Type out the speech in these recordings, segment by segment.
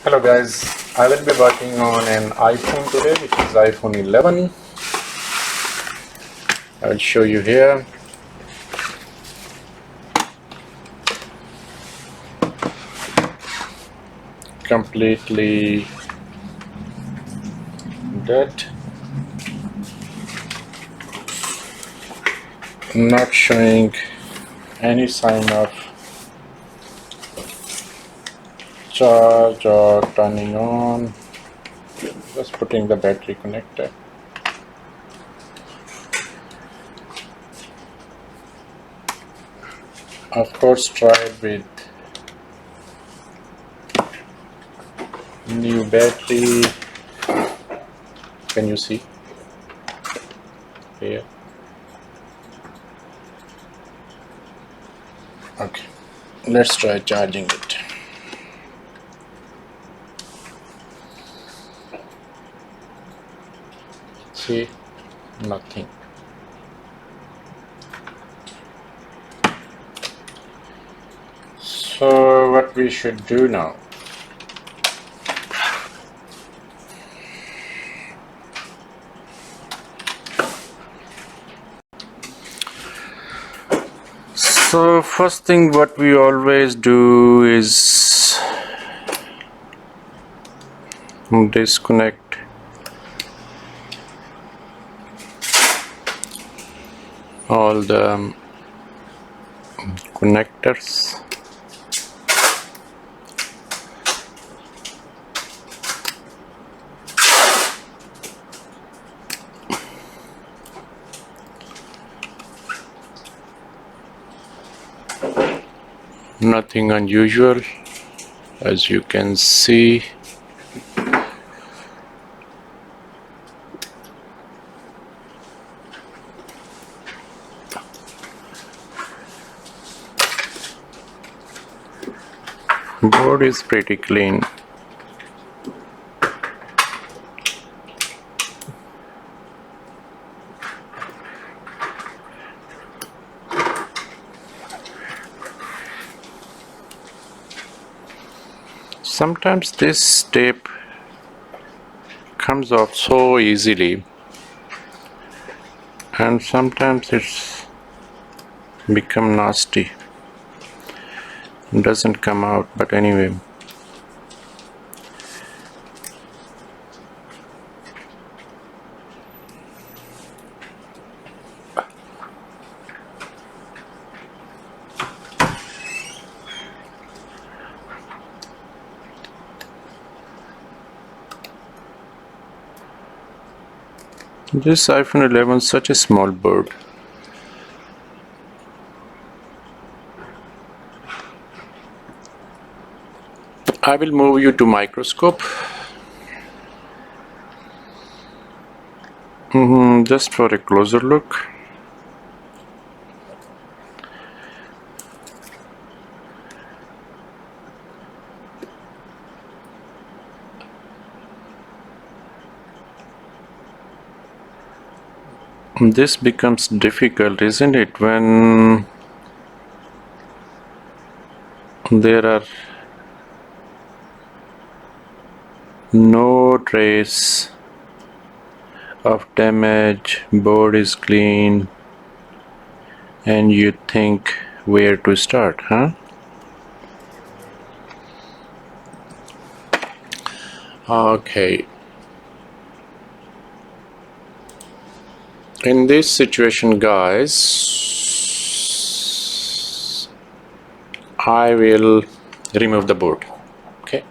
Hello guys, I will be working on an iPhone today, which is iPhone 11. I will show you here. Completely dead. Not showing any sign of charge or turning on. Just putting the battery connector. Of course, try it with new battery. Can you see here? Okay, let's try charging it. See, nothing. So what we should do now? So first thing what we always do is disconnect all the connectors. Nothing unusual, as you can see. Board is pretty clean. Sometimes this tape comes off so easily, and sometimes it's become nasty. It doesn't come out, but anyway. This iPhone 11 is such a small board. I will move you to microscope. Just for a closer look. This becomes difficult, isn't it, when there are no trace of damage, board is clean, and you think where to start, huh? Okay. In this situation, guys, I will remove the board. Okay.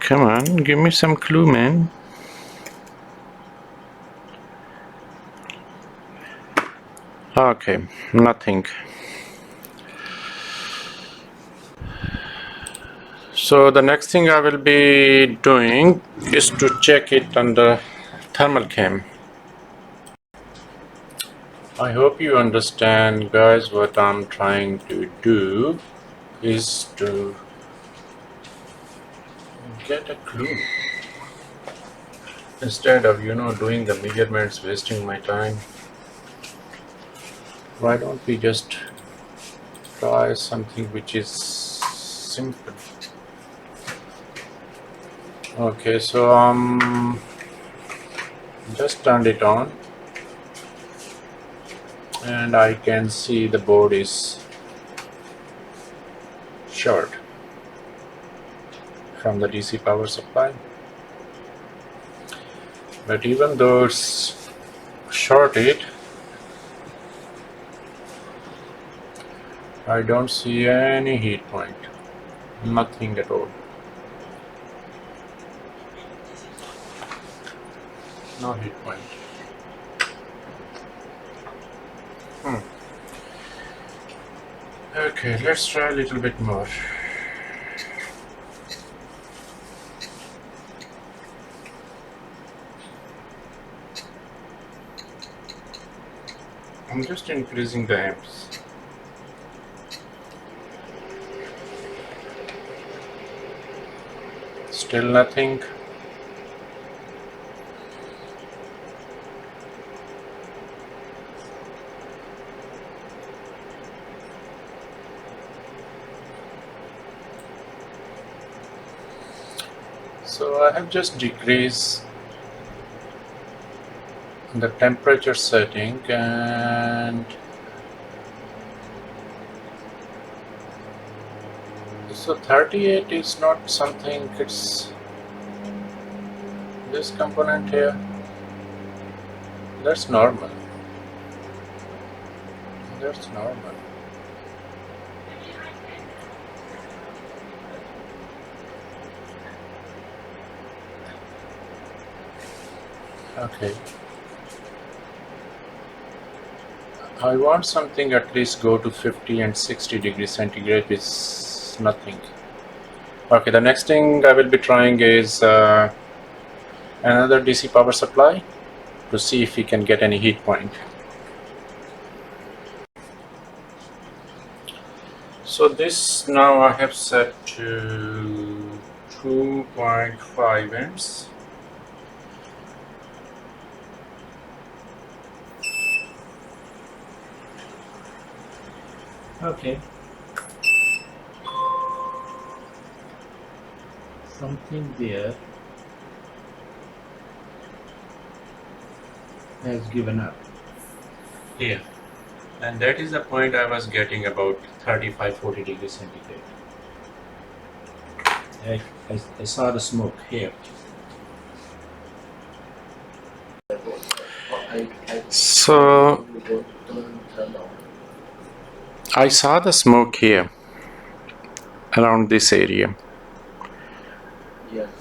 Come on, give me some clue, man. Okay, nothing. So the next thing I will be doing is to check it on the thermal cam. I hope you understand, guys. What I'm trying to do is to get a clue instead of doing the measurements, wasting my time. Why don't we just try something which is simple? Okay, so just turned it on and I can see the board is short from the DC power supply. But even though it's shorted, I don't see any heat point, nothing at all. No heat point. Okay, let's try a little bit more. I'm just increasing the amps. Still nothing. So I have just decreased the temperature setting, and so 38 is not something, it's this component here, that's normal. That's normal. Okay. I want something at least go to 50 and 60 degrees centigrade, which is nothing. Okay, the next thing I will be trying is another DC power supply to see if we can get any heat point. So this now I have set to 2.5 amps. Okay. Something there has given up here, and that is the point I was getting about 35-40 degrees centigrade. I saw the smoke here. So I saw the smoke here around this area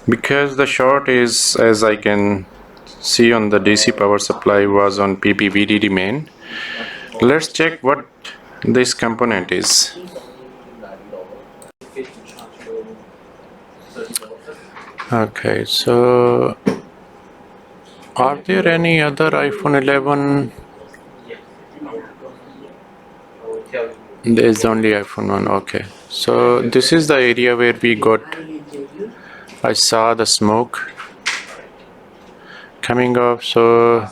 because the short is, as I can see on the DC power supply, was on PP VDD main. Let's check what this component is. Okay, so are there any other iPhone 11? There's only iPhone 1. Okay, so this is the area where we got, I saw the smoke coming off. So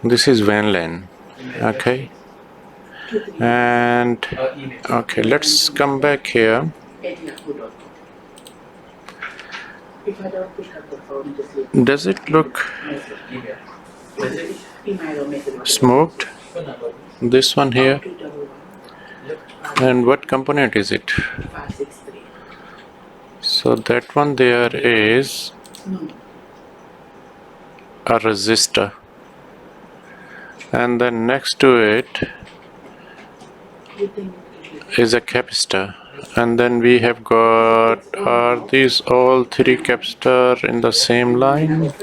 this is WLAN. Okay, and okay, let's come back here. Does it look smoked? This one here. And what component is it? So that one there is a resistor, and then next to it is a capacitor. And then we have got, are these all three capacitor in the same line?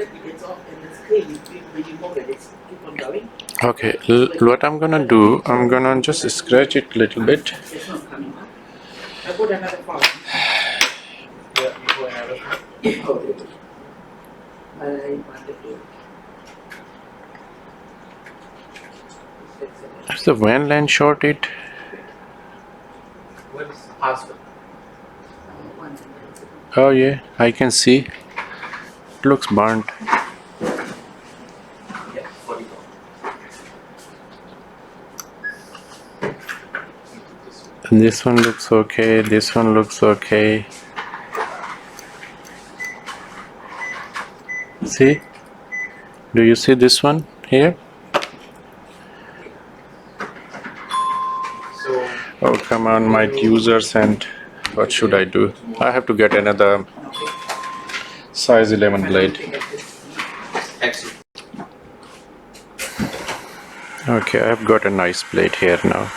Okay, what I'm gonna do, I'm gonna just scratch it a little bit. Is the WAN line shorted? What is the password? Oh yeah, I can see. It looks burnt. Yeah, 44. And this one looks okay, this one looks okay. See? Do you see this one here? So, Oh come on, my users, and what should I do? I have to get another size 11 blade. exit. Okay, I've got a nice blade here now.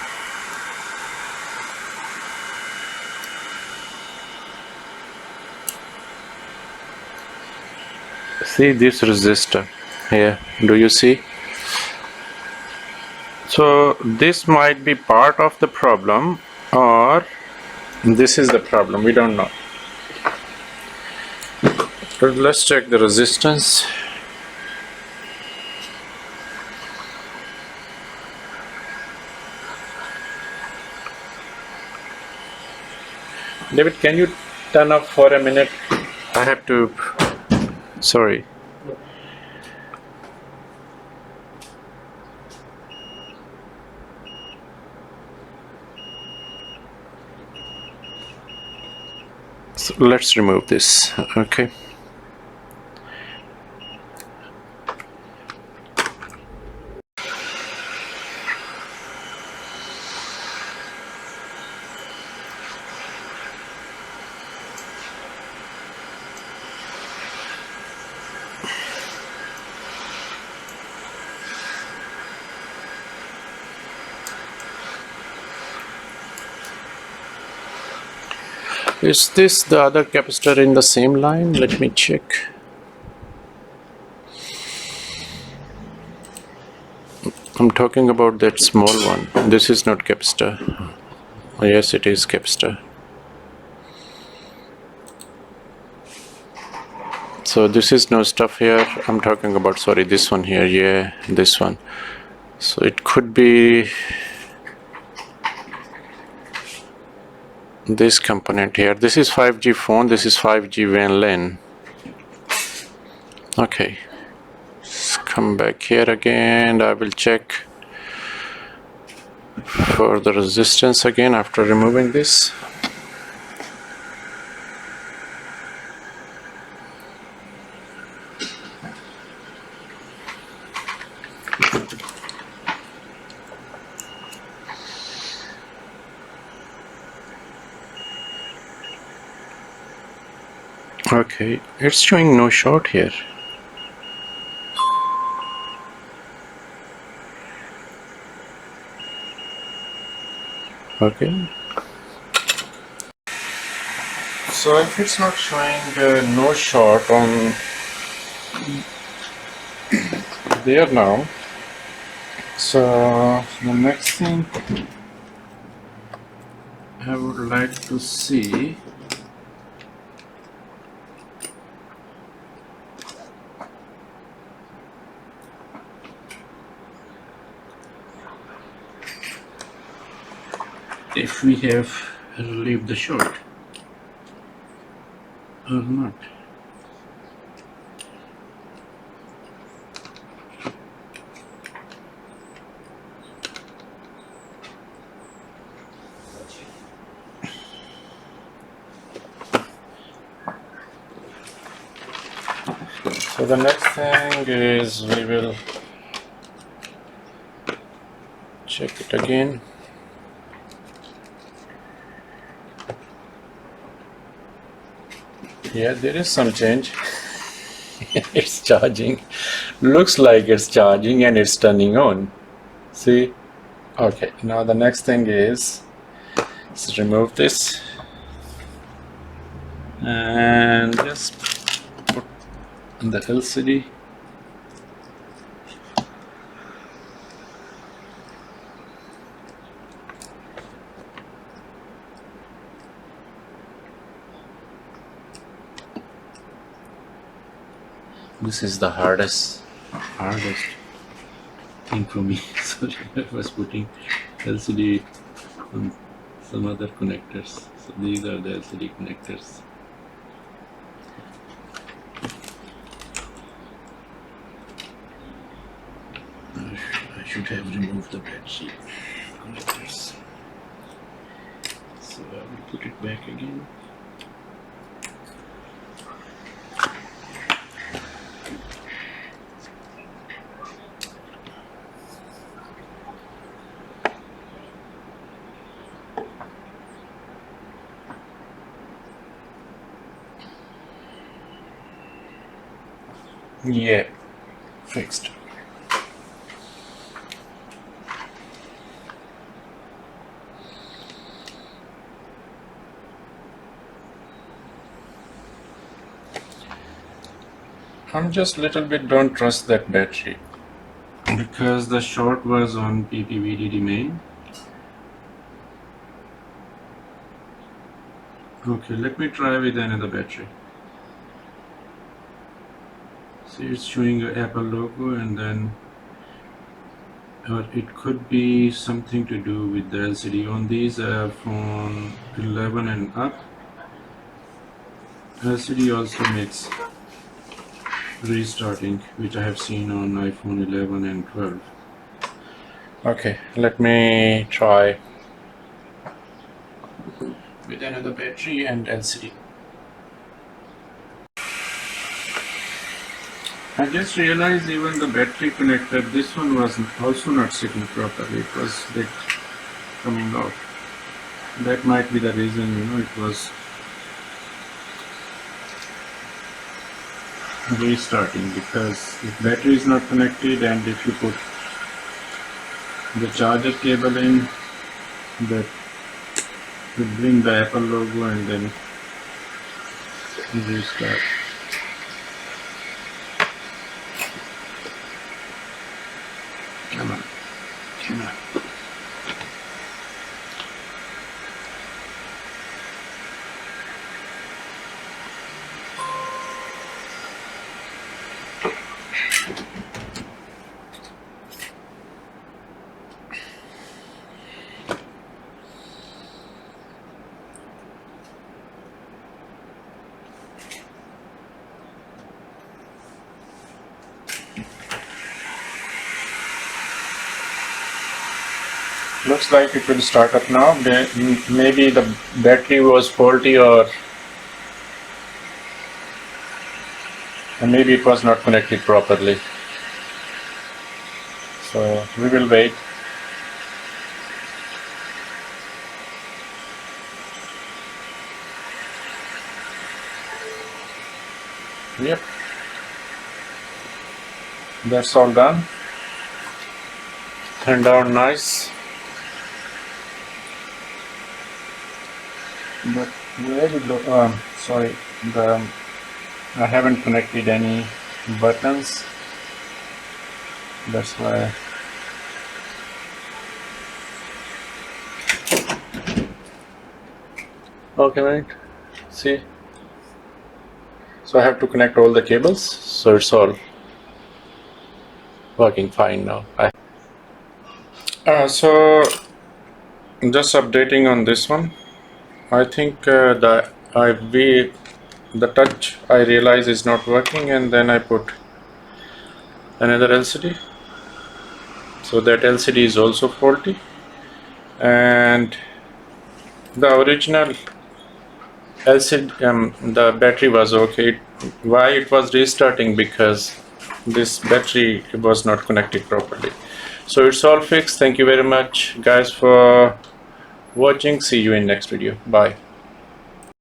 See this resistor here, do you see? So this might be part of the problem, or this is the problem, we don't know. But let's check the resistance. David, can you turn off for a minute? I have to, sorry. So let's remove this, okay. Is this the other capacitor in the same line? Let me check. I'm talking about that small one. This is not capacitor. Oh, yes, it is capacitor. So this is no stuff here. I'm talking about, sorry, this one here. Yeah, this one. So it could be this component here. This is 5G phone, this is 5G WAN LAN. Okay, let's come back here again. I will check for the resistance again after removing this. Okay, it's showing no short here. Okay. So if it's not showing no short on there now, so the next thing I would like to see if we have relieved the short or not. So the next thing is we will check it again. Yeah, there is some change. It's charging. Looks like it's charging and it's turning on. See? Okay, now the next thing is, let's remove this. and just put the LCD. This is the hardest thing for me. Sorry, I was putting LCD on some other connectors. So these are the LCD connectors. I should have removed the bedsheet connectors. So I will put it back again. Yeah, fixed. I'm just a little bit don't trust that battery because the short was on PP VDD main. Okay, let me try with another battery. See, it's showing an Apple logo, and then it could be something to do with the LCD on these iPhone 11 and up. LCD also makes restarting, which I have seen on iPhone 11 and 12. Okay, let me try with another battery and LCD. I just realized even the battery connector, this one was also not sitting properly. It was a bit coming out. That might be the reason, it was restarting, because if battery is not connected and if you put the charger cable in, that will bring the Apple logo and then restart. Come on. Looks like it will start up now. Maybe the battery was faulty, or maybe it was not connected properly. So we will wait. Yep, that's all done. Turned out nice. But where did sorry, I haven't connected any buttons. That's why. Okay, right. See. So I have to connect all the cables. So it's all working fine now. So just updating on this one. I think the touch I realize is not working, and then I put another LCD. So that LCD is also faulty, and the original LCD, the battery was okay. Why it was restarting? Because this battery was not connected properly. So it's all fixed. Thank you very much, guys, for watching. See you in next video. Bye.